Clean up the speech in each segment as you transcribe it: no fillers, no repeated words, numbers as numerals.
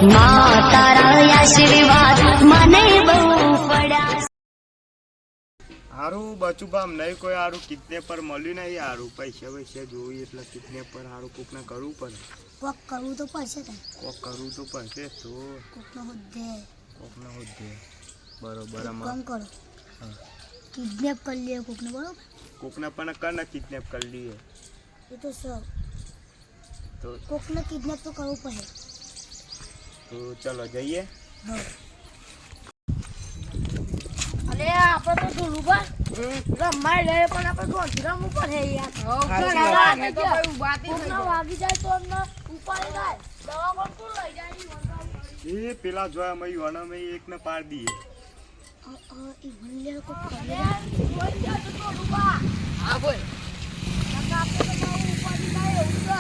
માં તારા આશીર્વાદ મને બહુ પડ્યા. હારું બચુબા નહીં કોઈ હારું કિડનેપર મળ્યું નહીં. હારું પૈસા વૈસા જોઈ એટલે કિડનેપર હારું કોકને કરવું પડે. કોક કરવું તો પડશે તને. કોક કરવું તો પડશે તો કોકનો હોદ્દે બરોબર. કામ કરો કિડનેપ કરી લઈએ કોકને, બરોબર? કોકને પણ કર ને કિડનેપ કરી લઈએ એ તો સર તો કોકને કિડનેપ તો કરવું પડે. ચલો જઈએ. હા અરે આપણે તો જોલું બા રમાઈ લે પણ આપણે ગોંધરામ ઉપર હે યાર. કોકના વાગી જાય તો અમને ઉપાડી જાય. દવા કોણ કોણ લઈ જાય? એ પેલા જોયા મેં યુવાના મેં એકને પાડ દઈએ. એ ભલે કો કરે હા બોલ આપણે તો ઉપાડી જાય એવું છે.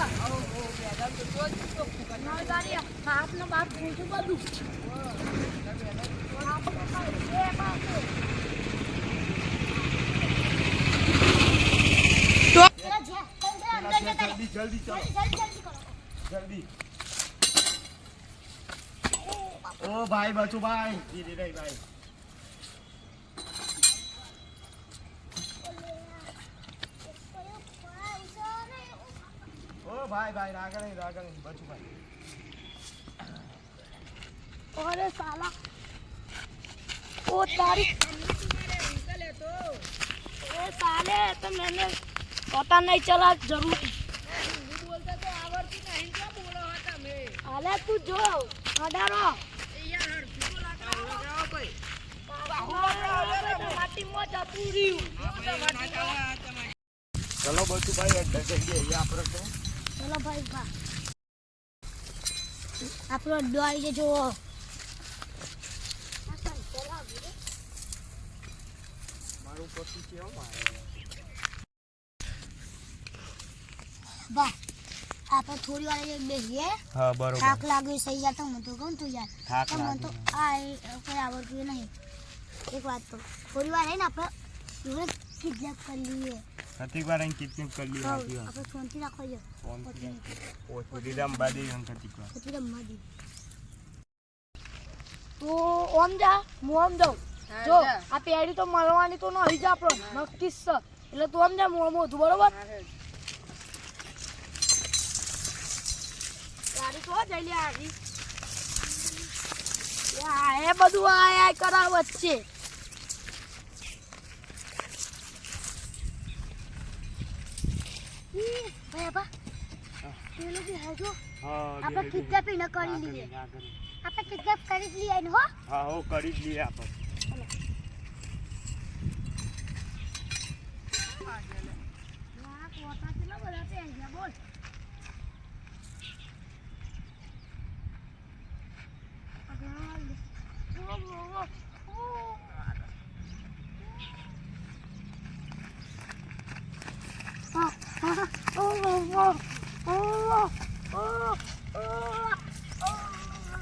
ના ગાડી આપનો બાપ પૂછું બધું જલ્દી ચાલો જલ્દી. ઓ ભાઈ બચુભાઈ ધીરે રહી ભાઈ. ઓ ભાઈ રાગા નહીં બચુભાઈ. अरे साला ओ तारी ए साले तो मैंने पता नहीं चला जरूर બોલતા તો આવડતું નહીં કે બોલો હતા મે अरे तू जो अडारो યાર હરખું લાગા ભાઈ माटी मो जपूरी ચલો બચુભાઈ અડ્ડા જઈએ આપણે તો. चलो भाई बा આપણો અડ્ડો આવી જો મારું પછી કેવું મારે બા આપણે થોડી વાર બેસીએ. હા બરોબર. થાક લાગે સહી જતો હું તો કહું તું યાર થાક તો મને તો આ કોઈ આવડતું નહીં. એક વાત તો થોડી વાર રહીને આપણે ઇવને કિડનેપ કરી લઈએ. સતીક વાર અહીં કિડનેપ કરી લઈએ. આપણે શાંતિ રાખો જો ઓછી રમવા દઈએ સતીક વાર. પછી રમવા દઈએ. તો ઓમ જા હું ઓમ જાઉં. જો આ પેડી તો મળવાની તો નહીં જ આપણો નક્કી છે એટલે તું આમ જા હું આમ હતું બરોબર. ગાડી તો જઈ લે આવી એ બધું આ કરાવત છે. ભાઈ બા પેલું બી હાજો આપણે કિડનેપિંગ ન કરી લઈએ. આપણે કિડનેપ કરી જ લઈએ ને હો. હા હો કરી જ લઈએ આપણે.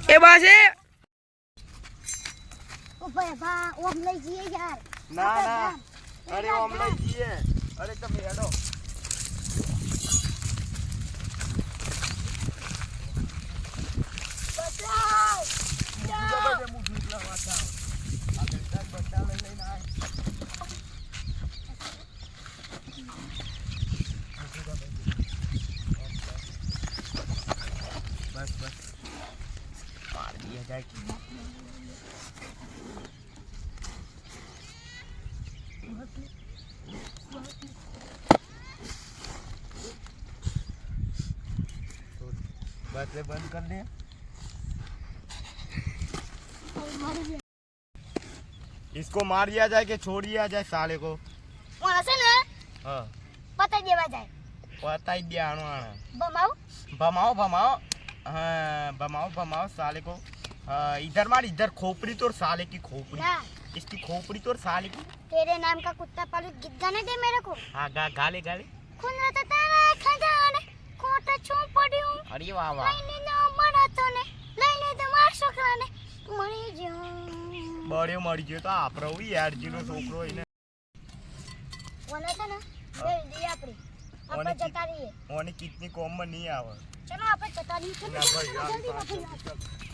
એ બાસે ઓ ભાઈ બા ઓમ લઈ જઈએ યાર. ના અરે ઓમ લઈ જઈએ. અરે તમે હેડો. બચાવ બસ પાર દિયા જાય. बस बंद कर दे. इसको मार दिया जाए कि छोड़ दिया जाए साले को. મને છે ને हाँ પતાઈ દેવા જાય. पता ही दिया आना બમાવ हाँ भमाओ साले को. इधर मार इधर खोपड़ी तोड़ साले की खोपड़ी. ना इसकी खोपड़ी तोड़ साले की. तेरे नाम का कुत्ता पालू गीत गाने दे मेरे को. हाँ गाले खून रहता तारा खजाने खोटा छू પડ્યું. अरे वाह वाह. લઈને જાઓ મરાતોને લઈને તો માર છોકરાને મરી જાઓ. બળ્યો મરી ગયો તો આપણો યાર જીનો છોકરો એને ઓને છે ને બે દી આપણી આપણે જતા રહીએ. ઓની કિડની કોમમાં નહીં આવે. ચલો આપણે જતા રહીએ. ના ભાઈ, જલ્દી